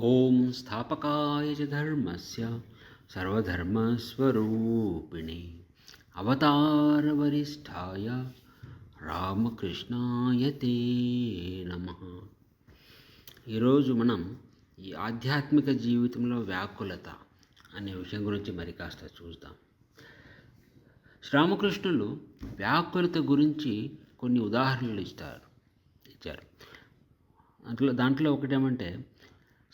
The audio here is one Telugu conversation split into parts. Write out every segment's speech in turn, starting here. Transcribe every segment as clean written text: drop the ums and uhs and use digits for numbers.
ఓం స్థాపకాయ చ ధర్మస్య సర్వధర్మస్వరూపిణే అవతారవరిష్ఠాయ రామకృష్ణాయ తే నమః. ఈరోజు మనం ఈ ఆధ్యాత్మిక జీవితంలో వ్యాకులత అనే విషయం గురించి మరి కాస్త చూద్దాం. శ్రీరామకృష్ణులు వ్యాకులత గురించి కొన్ని ఉదాహరణలు ఇచ్చారు. దాంట్లో ఒకటేమంటే,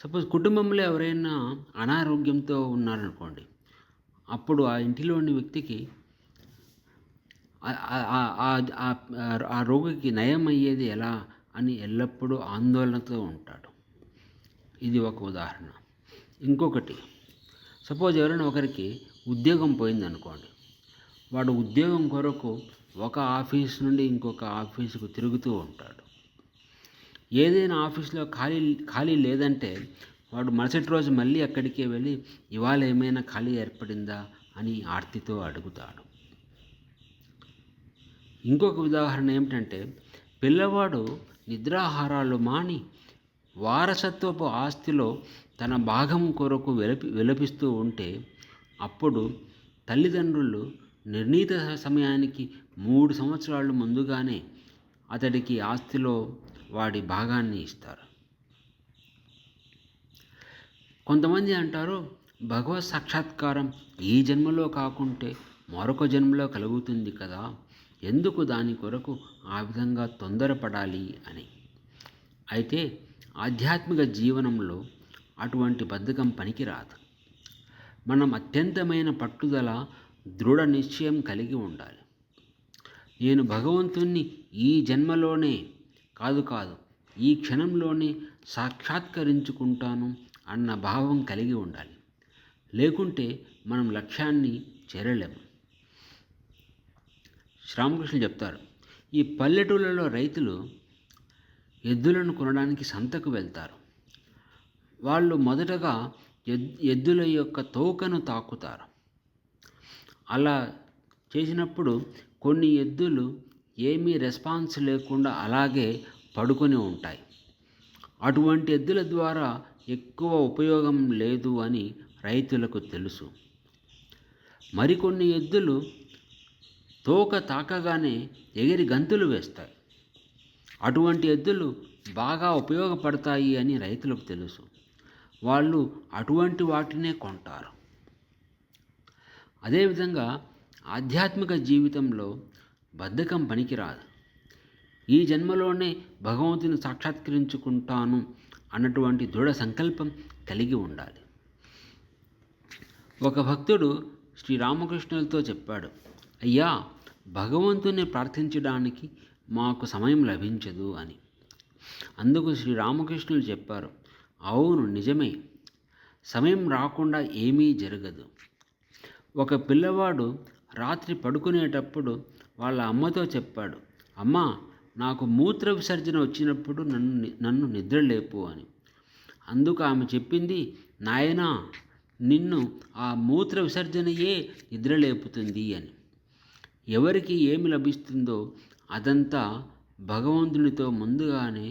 సపోజ్ కుటుంబంలో ఎవరైనా అనారోగ్యంతో ఉన్నారనుకోండి, అప్పుడు ఆ ఇంటిలోని వ్యక్తికి ఆ రోగికి నయం అయ్యేది ఎలా అని ఎల్లప్పుడూ ఆందోళనతో ఉంటాడు. ఇది ఒక ఉదాహరణ. ఇంకొకటి, సపోజ్ ఎవరైనా ఒకరికి ఉద్యోగం పోయిందనుకోండి, వాడు ఉద్యోగం కొరకు ఒక ఆఫీస్ నుండి ఇంకొక ఆఫీసుకు తిరుగుతూ ఉంటాడు. ఏదైనా ఆఫీస్లో ఖాళీ లేదంటే వాడు మరుసటి రోజు మళ్ళీ అక్కడికే వెళ్ళి ఇవాళ ఏమైనా ఖాళీ ఏర్పడిందా అని ఆర్తితో అడుగుతాడు. ఇంకొక ఉదాహరణ ఏమిటంటే, పిల్లవాడు నిద్రాహారాలు మాని వారసత్వపు ఆస్తిలో తన భాగం కొరకు విలపిస్తూ ఉంటే, అప్పుడు తల్లిదండ్రులు నిర్ణీత సమయానికి 3 సంవత్సరాలు ముందుగానే అతడికి ఆస్తిలో వాడి భాగాన్ని ఇస్తారు. కొంతమంది అంటారు, భగవత్ సాక్షాత్కారం ఈ జన్మలో కాకుంటే మరొక జన్మలో కలుగుతుంది కదా, ఎందుకు దాని కొరకు ఆ విధంగా తొందరపడాలి అని. అయితే ఆధ్యాత్మిక జీవనంలో అటువంటి బద్ధకం పనికిరాదు. మనం అత్యంతమైన పట్టుదల, దృఢ నిశ్చయం కలిగి ఉండాలి. నేను భగవంతుణ్ణి ఈ జన్మలోనే కాదు ఈ క్షణంలోనే సాక్షాత్కరించుకుంటాను అన్న భావం కలిగి ఉండాలి. లేకుంటే మనం లక్ష్యాన్ని చేరలేము. శ్రీరామకృష్ణులు చెప్తారు, ఈ పల్లెటూళ్ళలో రైతులు ఎద్దులను కొనడానికి సంతకు వెళ్తారు. వాళ్ళు మొదటగా ఎద్దుల యొక్క తోకను తాకుతారు. అలా చేసినప్పుడు కొన్ని ఎద్దులు ఏమీ రెస్పాన్స్ లేకుండా అలాగే పడుకొని ఉంటాయి. అటువంటి ఎద్దుల ద్వారా ఎక్కువ ఉపయోగం లేదు అని రైతులకు తెలుసు. మరికొన్ని ఎద్దులు తోక తాకగానే ఎగిరి గంతులు వేస్తాయి. అటువంటి ఎద్దులు బాగా ఉపయోగపడతాయి అని రైతులకు తెలుసు. వాళ్ళు అటువంటి వాటినే కొంటారు. అదేవిధంగా ఆధ్యాత్మిక జీవితంలో బద్ధకం పనికిరాదు. ఈ జన్మలోనే భగవంతుని సాక్షాత్కరించుకుంటాను అన్నటువంటి దృఢ సంకల్పం కలిగి ఉండాలి. ఒక భక్తుడు శ్రీరామకృష్ణులతో చెప్పాడు, అయ్యా, భగవంతుని ప్రార్థించడానికి మాకు సమయం లభించదు అని. అందుకు శ్రీరామకృష్ణులు చెప్పారు, అవును, నిజమే, సమయం రాకుండా ఏమీ జరగదు. ఒక పిల్లవాడు రాత్రి పడుకునేటప్పుడు వాళ్ళ అమ్మతో చెప్పాడు, అమ్మా, నాకు మూత్ర విసర్జన వచ్చినప్పుడు నన్ను నిద్రలేపు అని. అందుకు ఆమె చెప్పింది, నాయనా, నిన్ను ఆ మూత్ర విసర్జనయే నిద్రలేపుతుంది అని. ఎవరికి ఏమి లభిస్తుందో అదంతా భగవంతునితో ముందుగానే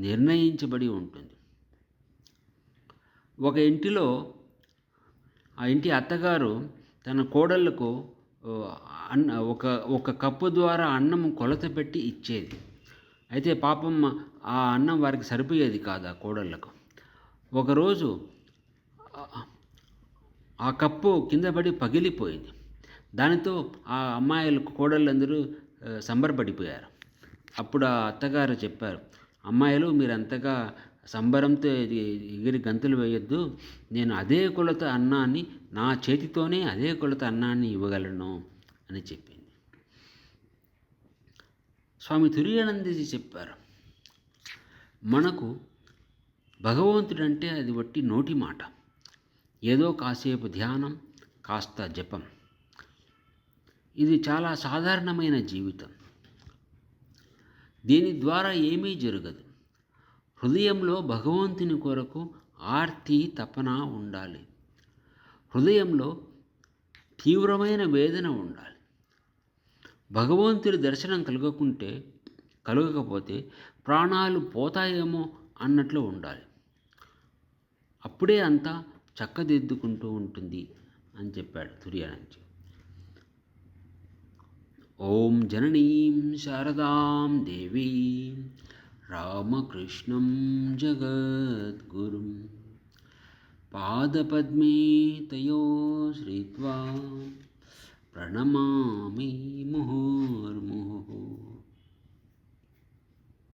నిర్ణయించబడి ఉంటుంది. ఒక ఇంటిలో ఆ ఇంటి అత్తగారు తన కోడళ్లకు ఒక కప్పు ద్వారా అన్నం కొలత పెట్టి ఇచ్చేది. అయితే పాపం ఆ అన్నం వారికి సరిపోయేది కాదు ఆ కోడళ్లకు. ఒకరోజు ఆ కప్పు కింద పడి పగిలిపోయింది. దానితో ఆ కోడళ్ళందరూ సంబరపడిపోయారు. అప్పుడు ఆ అత్తగారు చెప్పారు, అమ్మాయిలు, మీరంతగా సంబరంతో ఎగిరి గంతులు వేయొద్దు, నేను అదే కొలత అన్నాన్ని, నా చేతితోనే అదే కొలత అన్నాన్ని ఇవ్వగలను అని చెప్పింది. స్వామి తురియానందజీ చెప్పారు, మనకు భగవంతుడంటే అది వట్టి నోటి మాట, ఏదో కాసేపు ధ్యానం, కాస్త జపం. ఇది చాలా సాధారణమైన జీవితం. దీని ద్వారా ఏమీ జరగదు. హృదయంలో భగవంతుని కొరకు ఆర్తి, తపన ఉండాలి. హృదయంలో తీవ్రమైన వేదన ఉండాలి. భగవంతుడి దర్శనం కలగకపోతే ప్రాణాలు పోతాయేమో అన్నట్లు ఉండాలి. అప్పుడే అంతా చక్కదిద్దుకుంటూ ఉంటుంది అని చెప్పాడు తుర్యానంచి. ఓం జననీం శారదాం దేవీం రామకృష్ణం జగద్గురుం పాదపద్మే తయో శ్రీత్వా ప్రణమామి ముహుర్ముహు.